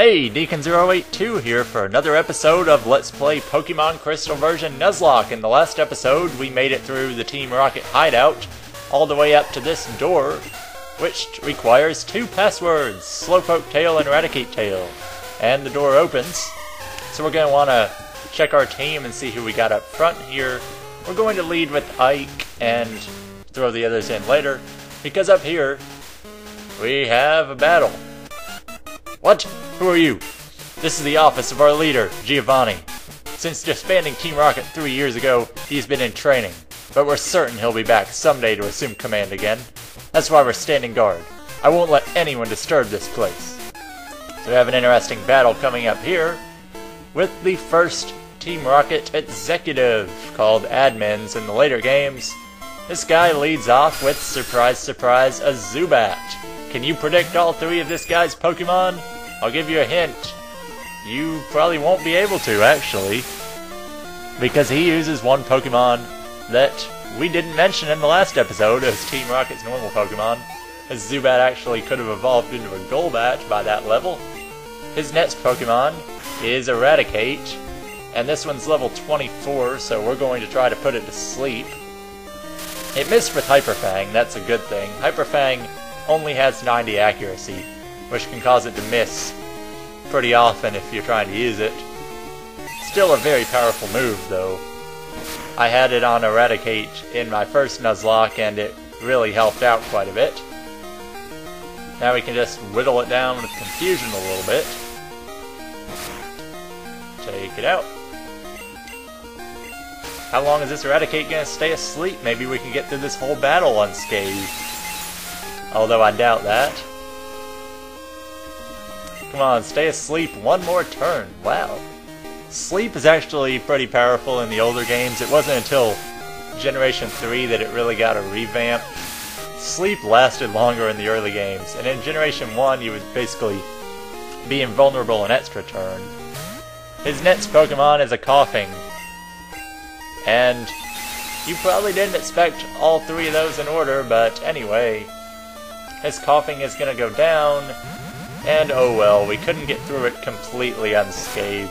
Hey, Deacon082 here for another episode of Let's Play Pokemon Crystal version Nuzlocke. In the last episode, we made it through the Team Rocket Hideout, all the way up to this door, which requires two passwords, Slowpoke Tail and Raticate Tail. And the door opens, so we're going to want to check our team and see who we got up front here. We're going to lead with Ike and throw the others in later, because up here, we have a battle. What? Who are you? This is the office of our leader, Giovanni. Since disbanding Team Rocket 3 years ago, he's been in training, but we're certain he'll be back someday to assume command again. That's why we're standing guard. I won't let anyone disturb this place. So we have an interesting battle coming up here with the first Team Rocket executive called Admins in the later games. This guy leads off with, surprise surprise, a Zubat. Can you predict all three of this guy's Pokemon? I'll give you a hint. You probably won't be able to, actually. Because he uses one Pokemon that we didn't mention in the last episode as Team Rocket's normal Pokemon. His Zubat actually could have evolved into a Golbat by that level. His next Pokemon is Eradicate, and this one's level 24, so we're going to try to put it to sleep. It missed with Hyper Fang, that's a good thing. Hyper Fang only has 90 accuracy, which can cause it to miss pretty often if you're trying to use it. Still a very powerful move, though. I had it on Eradicate in my first Nuzlocke, and it really helped out quite a bit. Now we can just whittle it down with Confusion a little bit. Take it out. How long is this Eradicate gonna stay asleep? Maybe we can get through this whole battle unscathed. Although I doubt that. Come on, stay asleep one more turn. Wow. Sleep is actually pretty powerful in the older games. It wasn't until Generation 3 that it really got a revamp. Sleep lasted longer in the early games, and in Generation 1 you would basically be invulnerable an extra turn. His next Pokemon is a Coughing. And you probably didn't expect all three of those in order, but anyway. His Coughing is going to go down, and oh well, we couldn't get through it completely unscathed,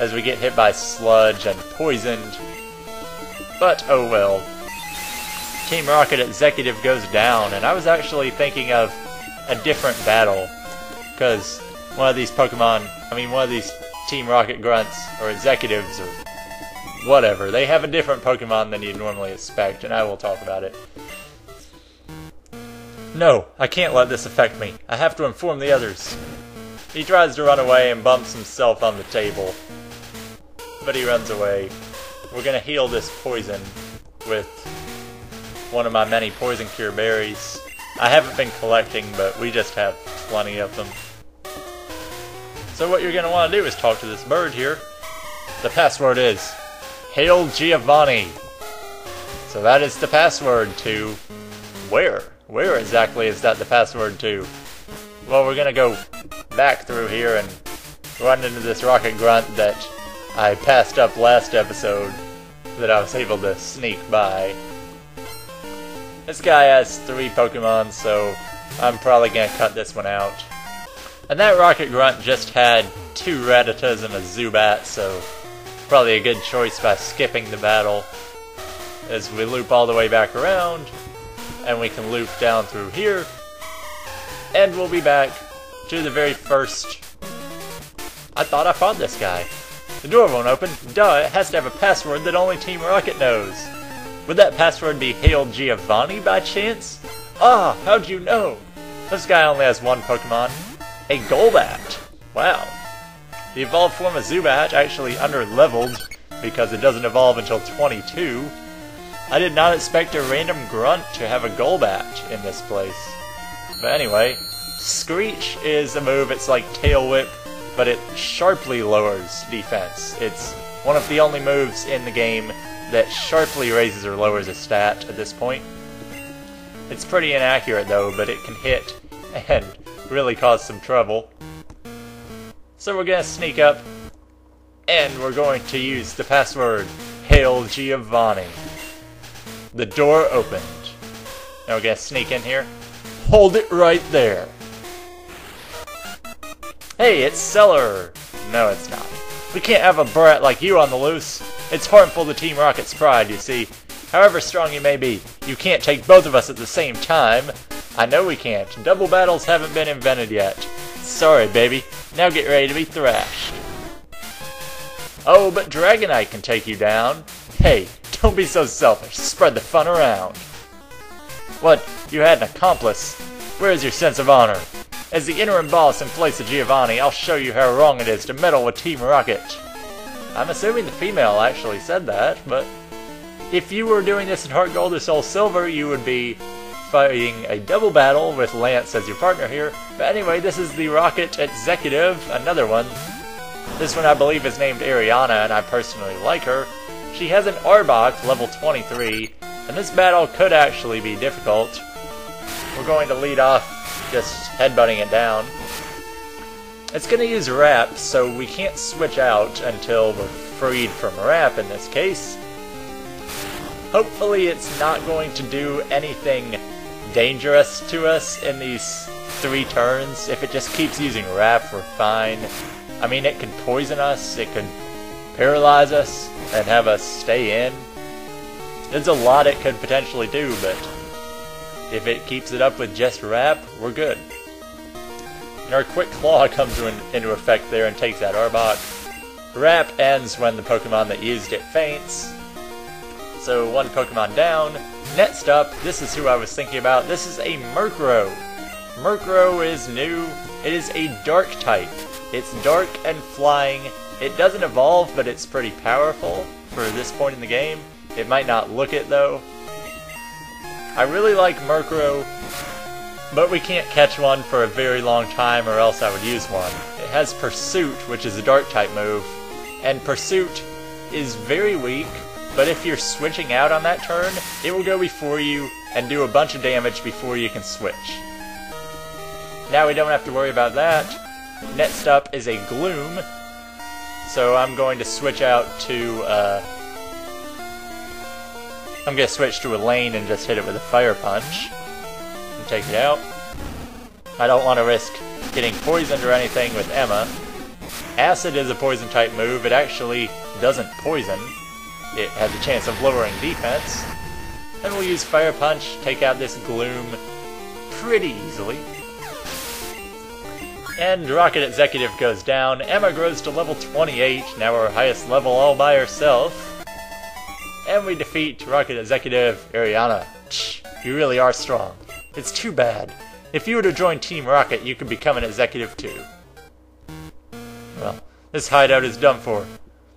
as we get hit by Sludge and poisoned. But oh well. Team Rocket Executive goes down, and I was actually thinking of a different battle, because one of these Team Rocket Grunts, or Executives, or whatever, they have a different Pokemon than you'd normally expect, and I will talk about it. No, I can't let this affect me. I have to inform the others. He tries to run away and bumps himself on the table. But he runs away. We're gonna heal this poison with one of my many Poison Cure berries. I haven't been collecting, but we just have plenty of them. So what you're gonna want to do is talk to this bird here. The password is Hail Giovanni. So that is the password to where? Where exactly is that the password to? Well, we're gonna go back through here and run into this Rocket Grunt that I passed up last episode that I was able to sneak by. This guy has 3 Pokemon, so I'm probably gonna cut this one out. And that Rocket Grunt just had 2 Rattatas and a Zubat, so probably a good choice by skipping the battle. As we loop all the way back around, and we can loop down through here, and we'll be back to the very first... I thought I found this guy. The door won't open. Duh, it has to have a password that only Team Rocket knows. Would that password be Hail Giovanni by chance? Ah, how'd you know? This guy only has 1 Pokemon. A Golbat. Wow. The evolved form of Zubat actually under-leveled because it doesn't evolve until 22. I did not expect a random grunt to have a Golbat in this place. But anyway, Screech is a move, it's like Tail Whip, but it sharply lowers defense. It's one of the only moves in the game that sharply raises or lowers a stat at this point. It's pretty inaccurate though, but it can hit and really cause some trouble. So we're gonna sneak up, and we're going to use the password Hail Giovanni. The door opened. Now we're gonna sneak in here. Hold it right there. Hey, it's Cellar! No, it's not. We can't have a brat like you on the loose. It's harmful to Team Rocket's pride, you see. However strong you may be, you can't take both of us at the same time. I know we can't. Double battles haven't been invented yet. Sorry, baby. Now get ready to be thrashed. Oh, but Dragonite can take you down. Hey, don't be so selfish. Spread the fun around. What? You had an accomplice? Where is your sense of honor? As the interim boss in place of Giovanni, I'll show you how wrong it is to meddle with Team Rocket. I'm assuming the female actually said that, but if you were doing this in Heart Gold or Soul Silver, you would be fighting a double battle with Lance as your partner here. But anyway, this is the Rocket Executive, another one. This one I believe is named Ariana, and I personally like her. She has an Arbok, level 23, and this battle could actually be difficult. We're going to lead off just headbutting it down. It's going to use Wrap, so we can't switch out until we're freed from Wrap in this case. Hopefully it's not going to do anything dangerous to us in these 3 turns. If it just keeps using Wrap, we're fine. I mean, it could poison us, it could paralyze us, and have us stay in. There's a lot it could potentially do, but if it keeps it up with just Wrap, we're good. And our Quick Claw comes into effect there and takes that Arbok. Wrap ends when the Pokemon that used it faints. So 1 Pokemon down. Next up, this is who I was thinking about. This is a Murkrow. Murkrow is new. It is a Dark type. It's dark and flying. It doesn't evolve, but it's pretty powerful for this point in the game. It might not look it though. I really like Murkrow, but we can't catch one for a very long time or else I would use one. It has Pursuit, which is a dark type move, and Pursuit is very weak, but if you're switching out on that turn, it will go before you and do a bunch of damage before you can switch. Now we don't have to worry about that. Next up is a Gloom, so I'm going to switch out to I'm going to switch to a Lane and just hit it with a Fire Punch and take it out. I don't want to risk getting poisoned or anything with Emma. Acid is a poison type move. It actually doesn't poison. It has a chance of lowering defense. And we'll use Fire Punch, take out this Gloom pretty easily. And Rocket Executive goes down. Emma grows to level 28, now our highest level all by herself. And we defeat Rocket Executive Ariana. You really are strong. It's too bad. If you were to join Team Rocket, you could become an executive too. Well, this hideout is done for.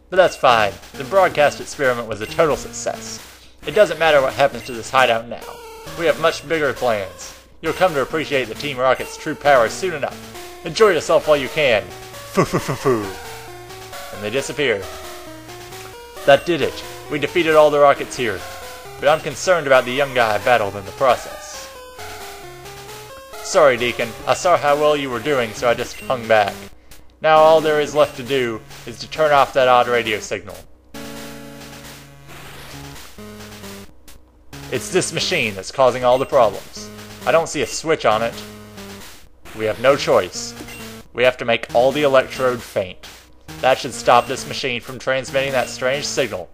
But that's fine. The broadcast experiment was a total success. It doesn't matter what happens to this hideout now. We have much bigger plans. You'll come to appreciate the Team Rocket's true power soon enough. Enjoy yourself while you can. Foo. And they disappear. That did it. We defeated all the Rockets here, but I'm concerned about the young guy I battled in the process. Sorry, Deacon. I saw how well you were doing, so I just hung back. Now all there is left to do is to turn off that odd radio signal. It's this machine that's causing all the problems. I don't see a switch on it. We have no choice. We have to make all the Electrode faint. That should stop this machine from transmitting that strange signal.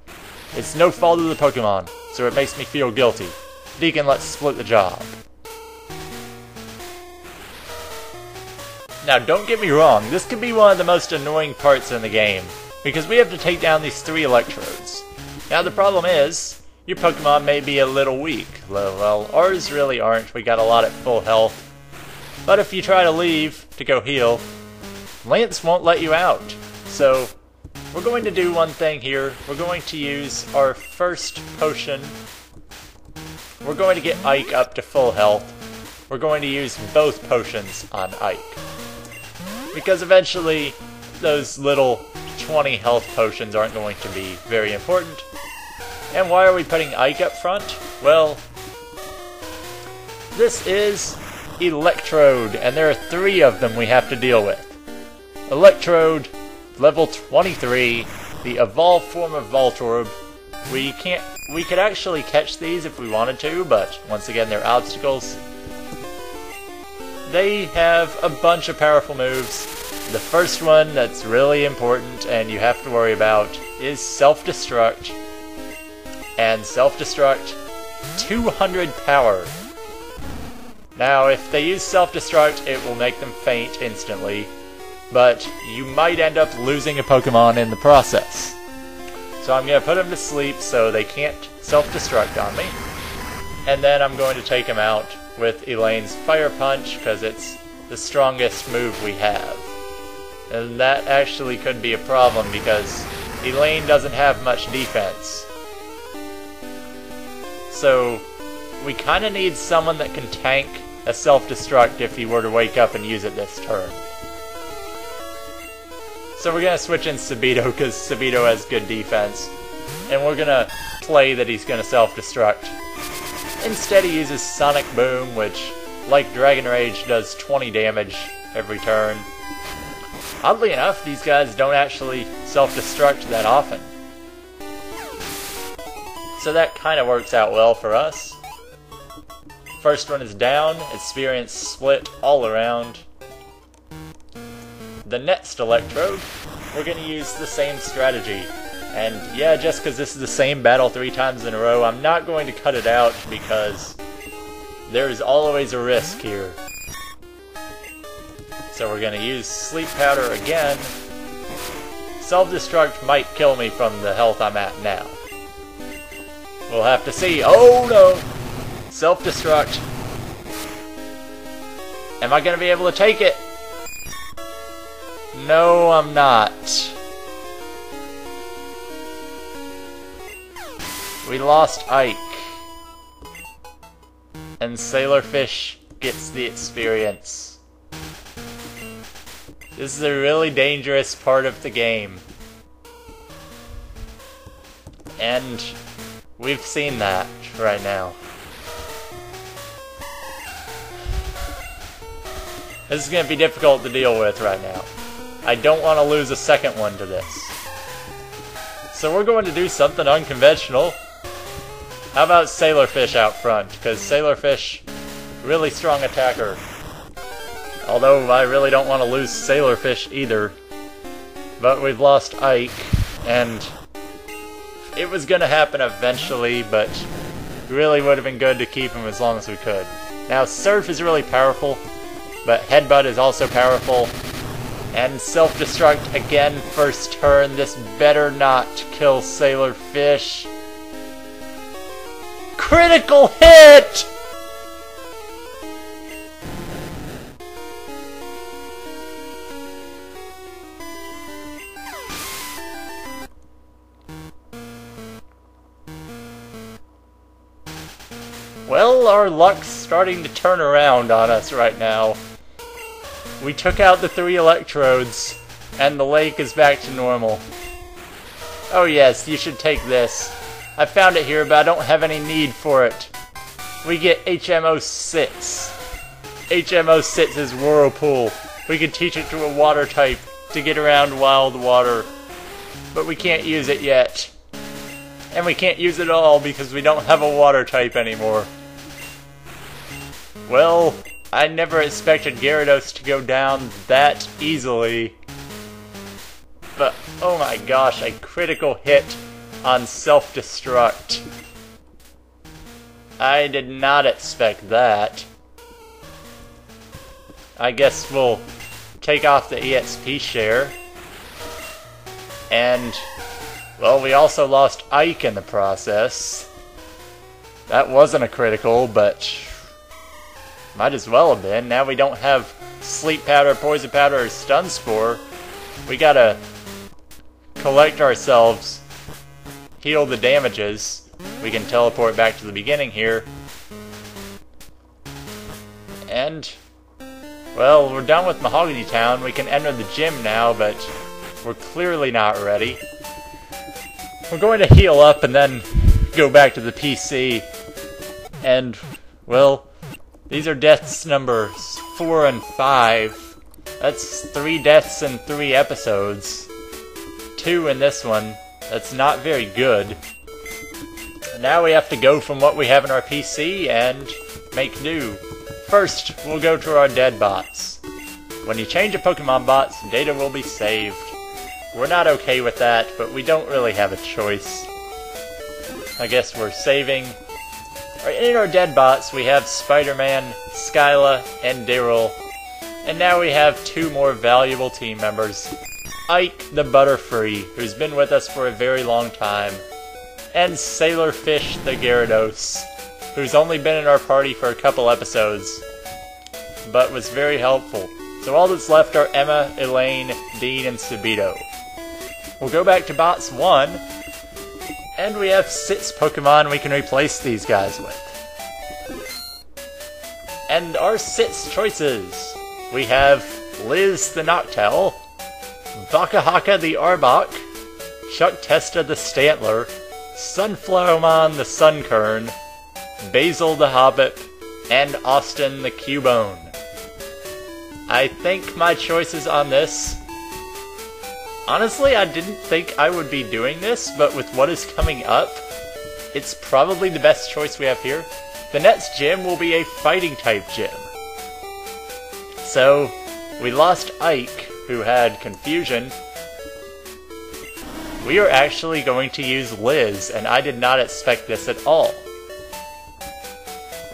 It's no fault of the Pokemon, so it makes me feel guilty. Deacon, let's split the job. Now, don't get me wrong, this could be one of the most annoying parts in the game, because we have to take down these 3 Electrodes. Now, the problem is, your Pokemon may be a little weak. Well, ours really aren't. We got a lot at full health. But if you try to leave to go heal, Lance won't let you out. So, we're going to do one thing here. We're going to use our first potion. We're going to get Ike up to full health. We're going to use both potions on Ike. Because eventually, those little 20 health potions aren't going to be very important. And why are we putting Ike up front? Well, this is Electrode, and there are 3 of them we have to deal with. Electrode, level 23, the evolved form of Voltorb. We could actually catch these if we wanted to, but once again they're obstacles. they have a bunch of powerful moves. The first one that's really important and you have to worry about is Self-Destruct. And Self-Destruct, 200 power. Now, if they use Self-Destruct, it will make them faint instantly, but you might end up losing a Pokemon in the process. So I'm going to put them to sleep so they can't Self-Destruct on me. And then I'm going to take him out with Elaine's Fire Punch, because it's the strongest move we have. And that actually could be a problem, because Elaine doesn't have much defense. So, we kind of need someone that can tank a Self-Destruct if he were to wake up and use it this turn. So we're going to switch in Sabito, because Sabito has good defense. And we're going to play that he's going to Self-Destruct. Instead he uses Sonic Boom, which, like Dragon Rage, does 20 damage every turn. Oddly enough, these guys don't actually Self-Destruct that often. So that kind of works out well for us. First one is down, experience split all around. The next Electrode, we're going to use the same strategy. And yeah, just because this is the same battle 3 times in a row, I'm not going to cut it out because there is always a risk here. So we're going to use Sleep Powder again. Self-Destruct might kill me from the health I'm at now. We'll have to see. Oh no! Self-Destruct. Am I going to be able to take it? No, I'm not. We lost Ike. And Sailorfish gets the experience. This is a really dangerous part of the game. And we've seen that right now. This is going to be difficult to deal with right now. I don't want to lose a second one to this. So we're going to do something unconventional. How about Sailorfish out front? Because Sailorfish, really strong attacker. Although I really don't want to lose Sailorfish either. But we've lost Ike, and it was going to happen eventually, but really would have been good to keep him as long as we could. Now Surf is really powerful, but Headbutt is also powerful. And Self-Destruct again first turn. This better not kill Sailorfish. Critical hit! Well, our luck's starting to turn around on us right now. We took out the 3 Electrodes, and the lake is back to normal. Oh yes, you should take this. I found it here, but I don't have any need for it. We get HMO6. HMO6 is Whirlpool. We can teach it to a water type to get around wild water. But we can't use it yet. And we can't use it all because we don't have a water type anymore. Well, I never expected Gyarados to go down that easily. But, oh my gosh, a critical hit on Self-Destruct. I did not expect that. I guess we'll take off the EXP share. And, well, we also lost Ike in the process. That wasn't a critical, but might as well have been. Now we don't have Sleep Powder, Poison Powder, or Stun Spore. We gotta collect ourselves, heal the damages. We can teleport back to the beginning here. And, well, we're done with Mahogany Town. We can enter the gym now, but we're clearly not ready. We're going to heal up and then go back to the PC. And, well, these are deaths numbers 4 and 5. That's 3 deaths in 3 episodes. 2 in this one. That's not very good. Now we have to go from what we have in our PC and make do. first, we'll go to our dead bots. When you change a Pokemon bot, data will be saved. We're not okay with that, but we don't really have a choice. I guess we're saving. In our dead bots, we have Spider-Man, Skyla, and Daryl. And now we have 2 more valuable team members. Ike the Butterfree, who's been with us for a very long time. And Sailorfish the Gyarados, who's only been in our party for a couple episodes, but was very helpful. So all that's left are Emma, Elaine, Dean, and Subito. We'll go back to Bots 1, and we have 6 Pokemon we can replace these guys with. And our 6 choices. We have Liz the Noctowl, Bakahaka the Arbok, Chuck Testa the Stantler, Sunflowermon the Sunkern, Basil the Hobbit, and Austin the Cubone. I think my choices on this... Honestly, I didn't think I would be doing this, but with what is coming up, it's probably the best choice we have here. The next gym will be a fighting type gym. So, we lost Ike, who had Confusion. We are actually going to use Liz, and I did not expect this at all.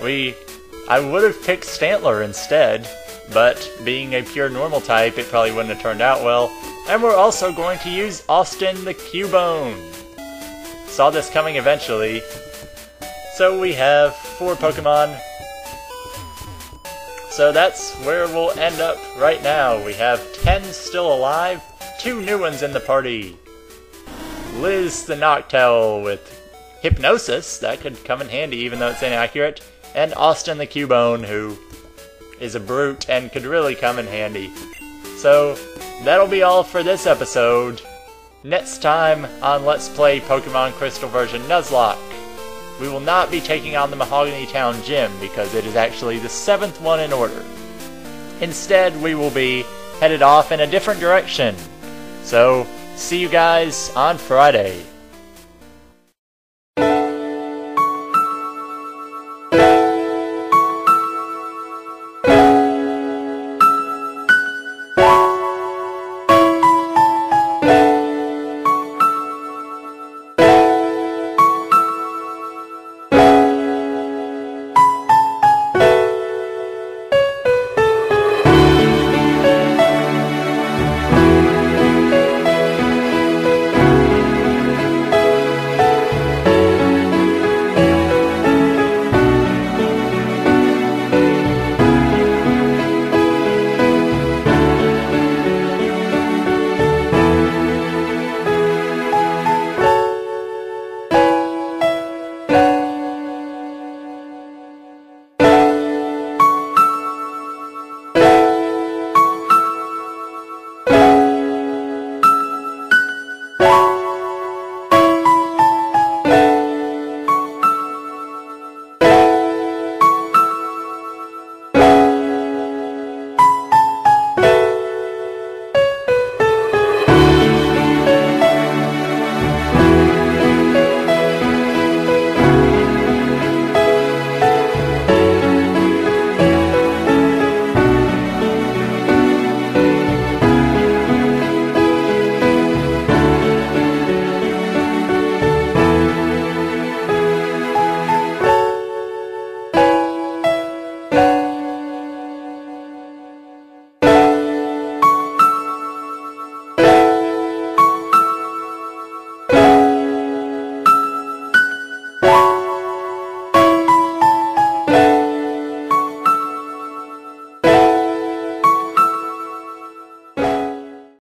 I would have picked Stantler instead, but being a pure normal type, it probably wouldn't have turned out well. And we're also going to use Austin the Cubone. Saw this coming eventually. So we have 4 Pokemon. So that's where we'll end up right now. We have 10 still alive, 2 new ones in the party. Liz the Noctowl with Hypnosis, that could come in handy even though it's inaccurate. And Austin the Cubone, who is a brute and could really come in handy. So, that'll be all for this episode. Next time on Let's Play Pokemon Crystal version Nuzlocke, we will not be taking on the Mahogany Town Gym because it is actually the 7th one in order. Instead, we will be headed off in a different direction. So, see you guys on Friday.